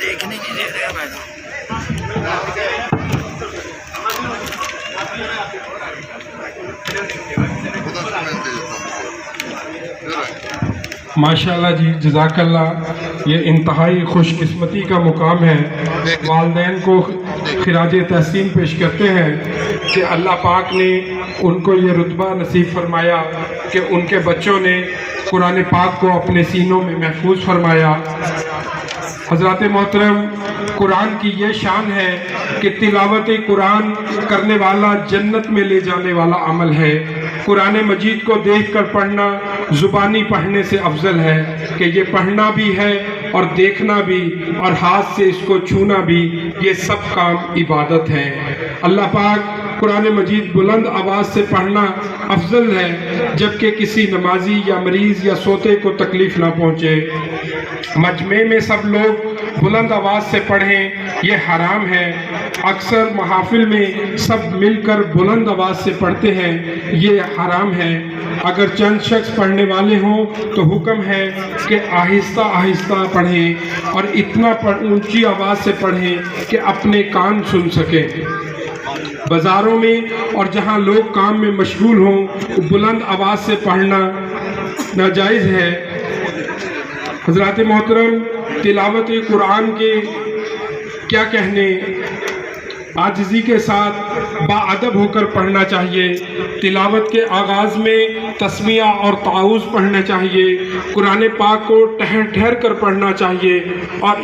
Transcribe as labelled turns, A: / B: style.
A: دیکھنے نہیں دے رہے میں
B: ماشاءاللہ جی، جزاک اللہ۔ یہ انتہائی خوش قسمتی کا مقام ہے۔ والدین کو خراج تحسین پیش کرتے ہیں کہ اللہ پاک نے ان کو یہ رتبہ نصیب فرمایا کہ ان کے بچوں نے قرآن پاک کو اپنے سینوں میں محفوظ فرمایا۔ حضرات محترم، قرآن کی یہ شان ہے کہ تلاوت قرآن کرنے والا جنت میں لے جانے والا عمل ہے۔ قرآن مجید کو دیکھ کر پڑھنا زبانی پڑھنے سے افضل ہے کہ یہ پڑھنا بھی ہے اور دیکھنا بھی اور ہاتھ سے اس کو چھونا بھی، یہ سب کام عبادت ہے۔ اللہ پاک قرآن مجید بلند آواز سے پڑھنا افضل ہے جبکہ کسی نمازی یا مریض یا سوتے کو تکلیف نہ پہنچے۔ مجمع میں سب لوگ بلند آواز سے پڑھیں یہ حرام ہے۔ اکثر محافل میں سب مل کر بلند آواز سے پڑھتے ہیں، یہ حرام ہے۔ اگر چند شخص پڑھنے والے ہوں تو حکم ہے کہ آہستہ آہستہ پڑھیں اور اتنا اونچی آواز سے پڑھیں کہ اپنے کان سن سکیں۔ بازاروں میں اور جہاں لوگ کام میں مشغول ہوں بلند آواز سے پڑھنا ناجائز ہے۔ حضرات محترم، تلاوت قرآن کے کیا کہنے، عاجزی کے ساتھ باادب ہو کر پڑھنا چاہیے۔ تلاوت کے آغاز میں تسمیہ اور تعوذ پڑھنا چاہیے۔ قرآن پاک کو ٹھہر ٹھہر کر پڑھنا چاہیے اور